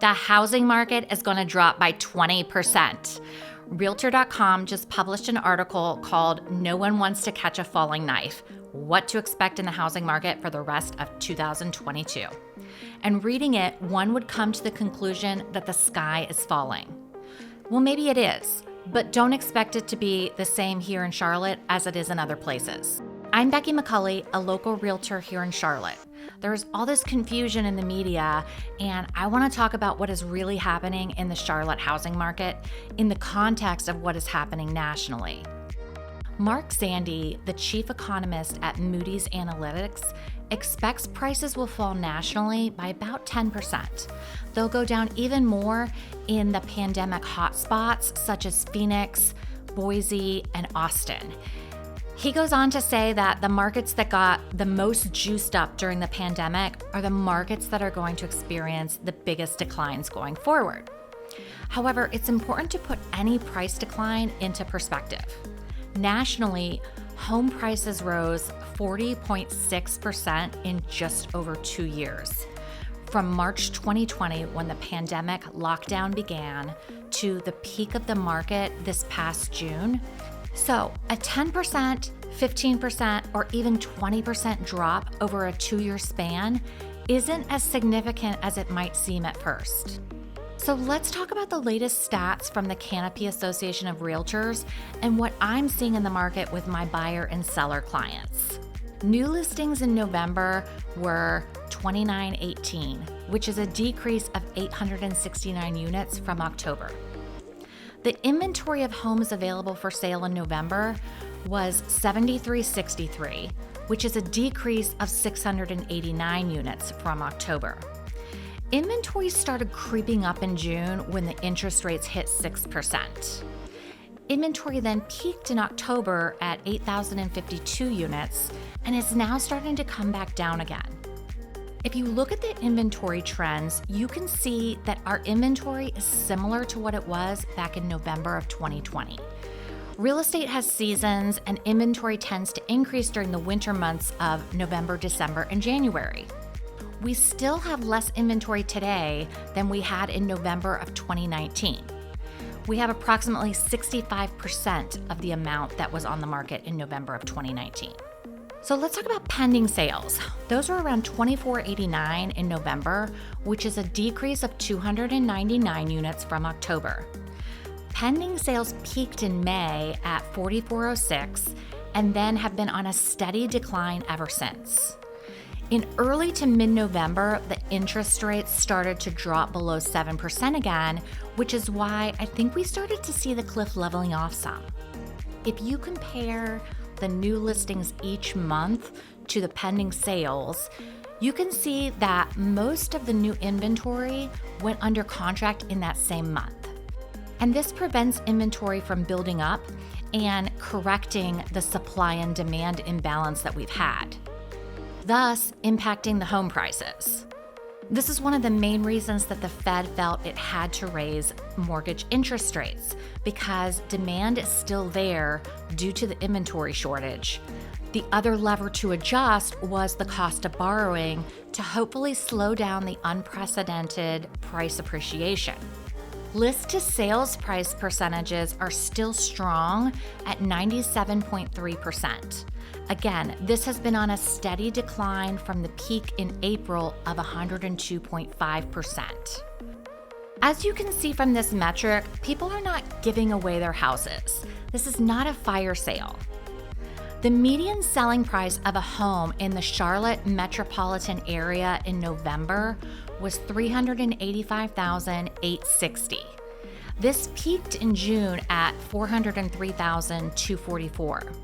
The housing market is going to drop by 20%. Realtor.com just published an article called "No One Wants to Catch a Falling Knife: What to Expect in the Housing Market for the Rest of 2022." And reading it, one would come to the conclusion that the sky is falling. Well, maybe it is, but don't expect it to be the same here in Charlotte as it is in other places. I'm Becky McCulley, a local realtor here in Charlotte. There's all this confusion in the media, and I want to talk about what is really happening in the Charlotte housing market in the context of what is happening nationally. Mark Zandi, the chief economist at Moody's Analytics, expects prices will fall nationally by about 10%. They'll go down even more in the pandemic hotspots such as Phoenix, Boise, and Austin. He goes on to say that the markets that got the most juiced up during the pandemic are the markets that are going to experience the biggest declines going forward. However, it's important to put any price decline into perspective. Nationally, home prices rose 40.6% in just over 2 years. From March 2020, when the pandemic lockdown began, to the peak of the market this past June. So a 10%, 15%, or even 20% drop over a 2-year span isn't as significant as it might seem at first. So let's talk about the latest stats from the Canopy Association of Realtors and what I'm seeing in the market with my buyer and seller clients. New listings in November were 2918, which is a decrease of 869 units from October. The inventory of homes available for sale in November was 7363, which is a decrease of 689 units from October. Inventory started creeping up in June when the interest rates hit 6%. Inventory then peaked in October at 8,052 units and is now starting to come back down again. If you look at the inventory trends, you can see that our inventory is similar to what it was back in November of 2020. Real estate has seasons, and inventory tends to increase during the winter months of November, December, and January. We still have less inventory today than we had in November of 2019. We have approximately 65% of the amount that was on the market in November of 2019. So let's talk about pending sales. Those are around 2489 in November, which is a decrease of 299 units from October. Pending sales peaked in May at 4406 and then have been on a steady decline ever since. In early to mid-November, the interest rates started to drop below 7% again, which is why I think we started to see the cliff leveling off some. If you compare the new listings each month to the pending sales, you can see that most of the new inventory went under contract in that same month. And this prevents inventory from building up and correcting the supply and demand imbalance that we've had, thus impacting the home prices. This is one of the main reasons that the Fed felt it had to raise mortgage interest rates, because demand is still there due to the inventory shortage. The other lever to adjust was the cost of borrowing to hopefully slow down the unprecedented price appreciation. List to sales price percentages are still strong at 97.3%. Again, this has been on a steady decline from the peak in April of 102.5%. As you can see from this metric, people are not giving away their houses. This is not a fire sale. The median selling price of a home in the Charlotte metropolitan area in November was $385,860. This peaked in June at $403,244.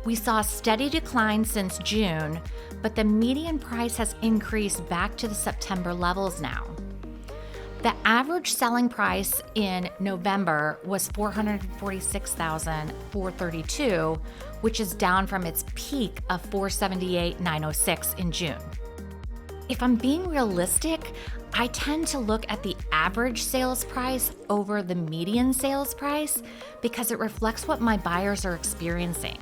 We saw a steady decline since June, but the median price has increased back to the September levels now. The average selling price in November was $446,432, which is down from its peak of $478,906 in June. If I'm being realistic, I tend to look at the average sales price over the median sales price because it reflects what my buyers are experiencing.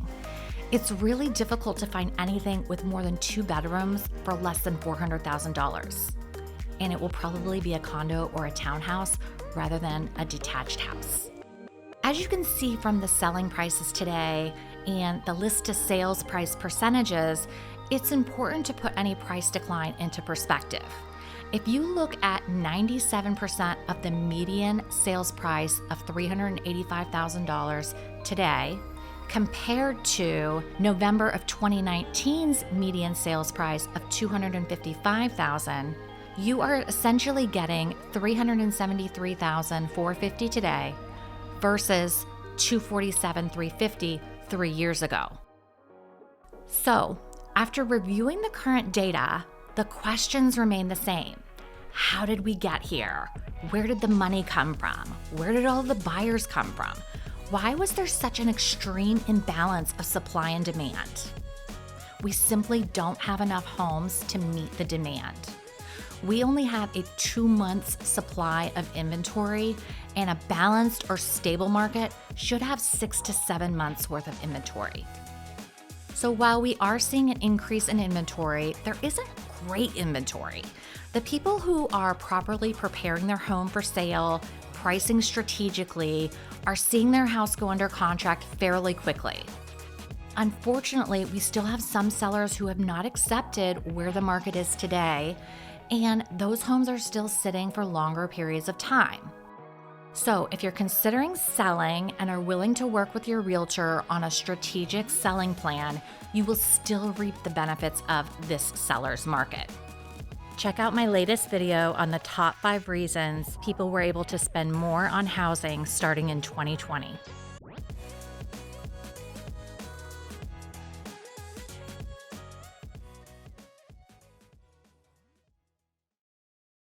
It's really difficult to find anything with more than 2 bedrooms for less than $400,000. and it will probably be a condo or a townhouse rather than a detached house. As you can see from the selling prices today and the list to sales price percentages, it's important to put any price decline into perspective. If you look at 97% of the median sales price of $385,000 today, compared to November of 2019's median sales price of $255,000, you are essentially getting $373,450 today versus $247,350 3 years ago. So, after reviewing the current data, the questions remain the same. How did we get here? Where did the money come from? Where did all the buyers come from? Why was there such an extreme imbalance of supply and demand? We simply don't have enough homes to meet the demand. We only have a 2 months supply of inventory, and a balanced or stable market should have 6 to 7 months worth of inventory. So while we are seeing an increase in inventory, there isn't great inventory. The people who are properly preparing their home for sale, pricing strategically, are seeing their house go under contract fairly quickly. Unfortunately, we still have some sellers who have not accepted where the market is today, and those homes are still sitting for longer periods of time. So if you're considering selling and are willing to work with your realtor on a strategic selling plan, you will still reap the benefits of this seller's market. Check out my latest video on the top 5 reasons people were able to spend more on housing starting in 2020.